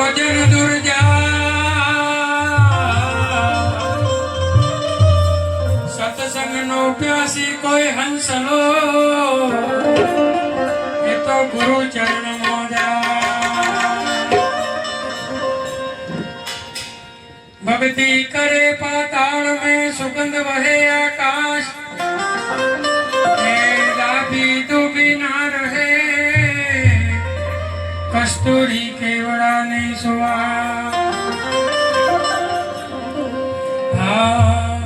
ભોજન દુર્જા સત્સંગ નો પ્યાસી કોઈ હંસલો એ તો ગુરુ ચરણ भक्ति करे पाताल में सुगंध वहे आकाश भी डूबी ना रहे कस्तूरी केवड़ा ने सुआ हाँ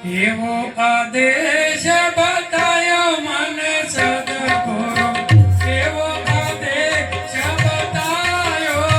ये वो आदेश बतायो मन सदगुरु ये वो आदेश बतायो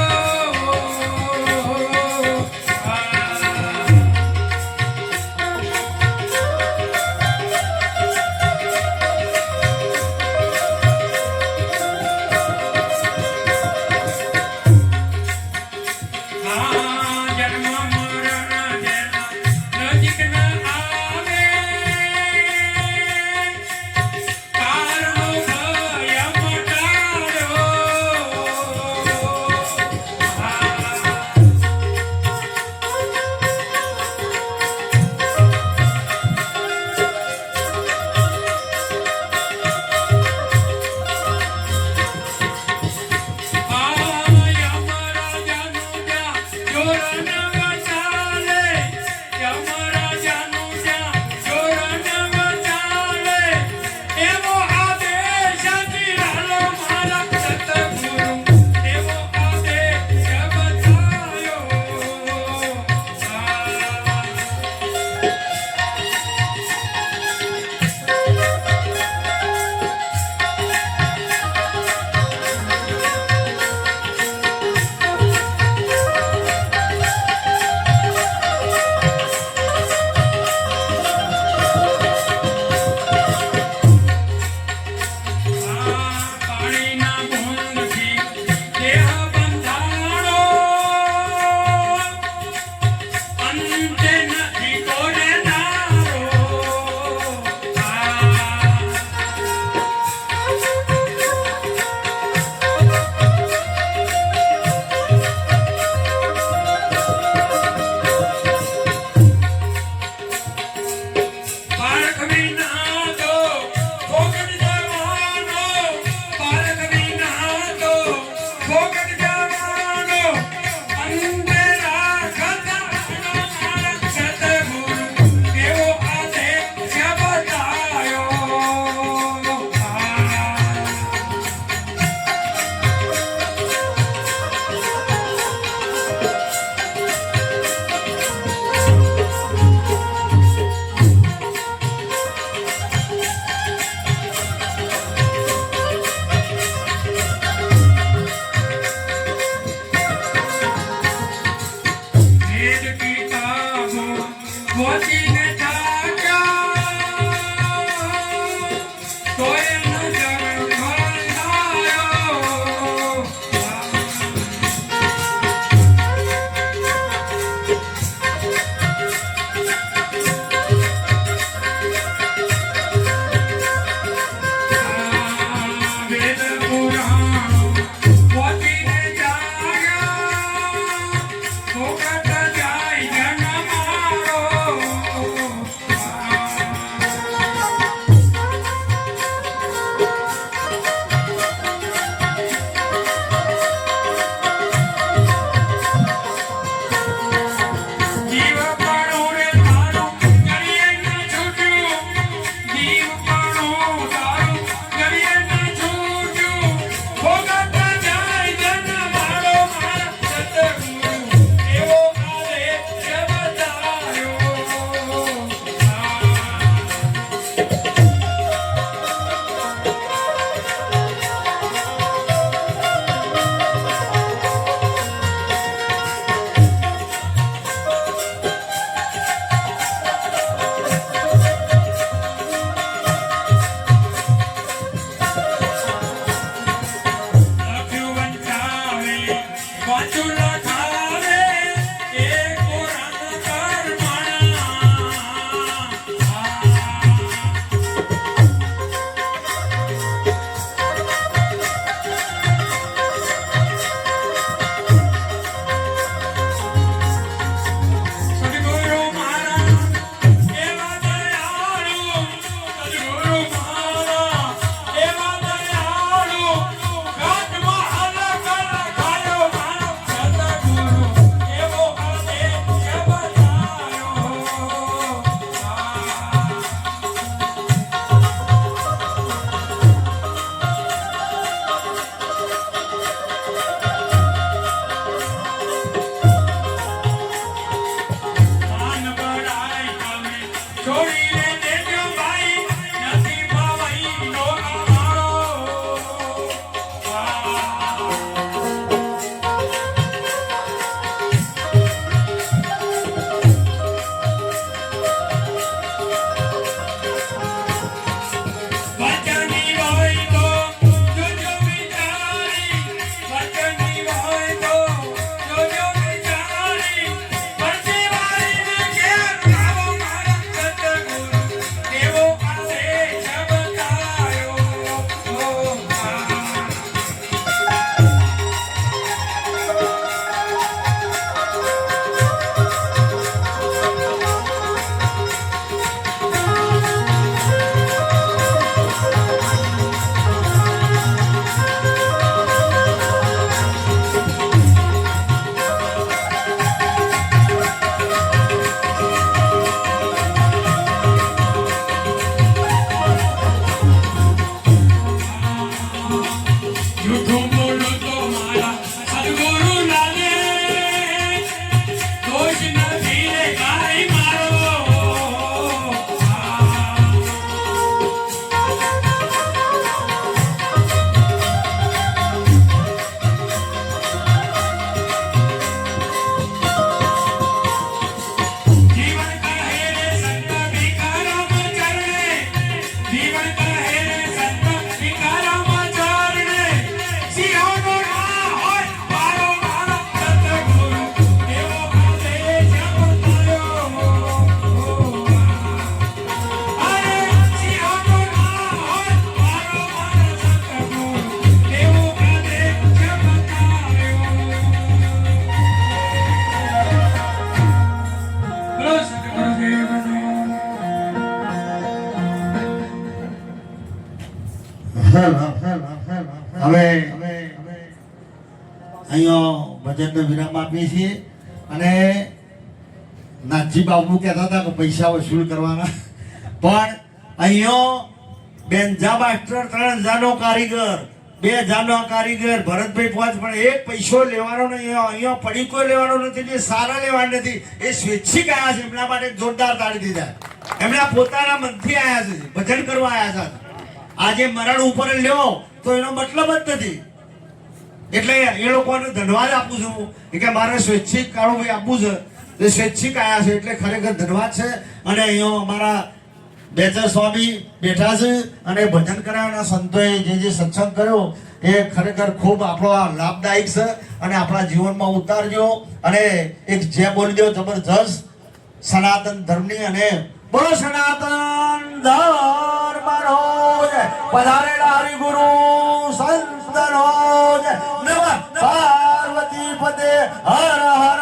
અહીંયા ભજનનો વિરામ આપીએ છીએ. અને નાથજી બાબુ કહેતા હતા કે પૈસા વસૂલ કરવાના, પણ અહીંયા બેન્જા માસ્ટર 3000નો કારીગર, 2000નો કારીગર, ભરતભાઈ પહોંચ, પણ એક પૈસો લેવાનો નહીં, અહીંયા પડીકો લેવાનો નથી, જે સારા લેવાના નથી. એ સ્વૈચ્છિક આવ્યા છે, એમના માટે જોરદાર તાળી દીધા. એમના પોતાના મનથી આવ્યા છે, ભજન કરવા આવ્યા છે. આજે મરણ ઉપર લ્યો તો એનો મતલબ જ નથી. એટલે એ લોકોને ધન્યવાદ આપું છું કે મારે સ્વૈચ્છિક કાળુભાઈ આપવું છે, એ સ્વૈચ્છિક આવ્યા છે, એટલે ખરેખર ધન્યવાદ છે. અને અહીંયા અમારા બેચર સ્વામી બેઠા છે, અને ભજન કરાવવાના સંતોએ જે સત્સંગ કર્યો એ ખરેખર ખૂબ આપણો લાભદાયક છે, અને આપણા જીવનમાં ઉતારજો. અને એક જે બોલી દો જબરજસ્ત સનાતન ધર્મની, અને બોલો સનાતન ધર્મનો જય, પધારેલા હરિગુરુ સંતનો જય, નમઃ પાર્વતી પતે, હર હર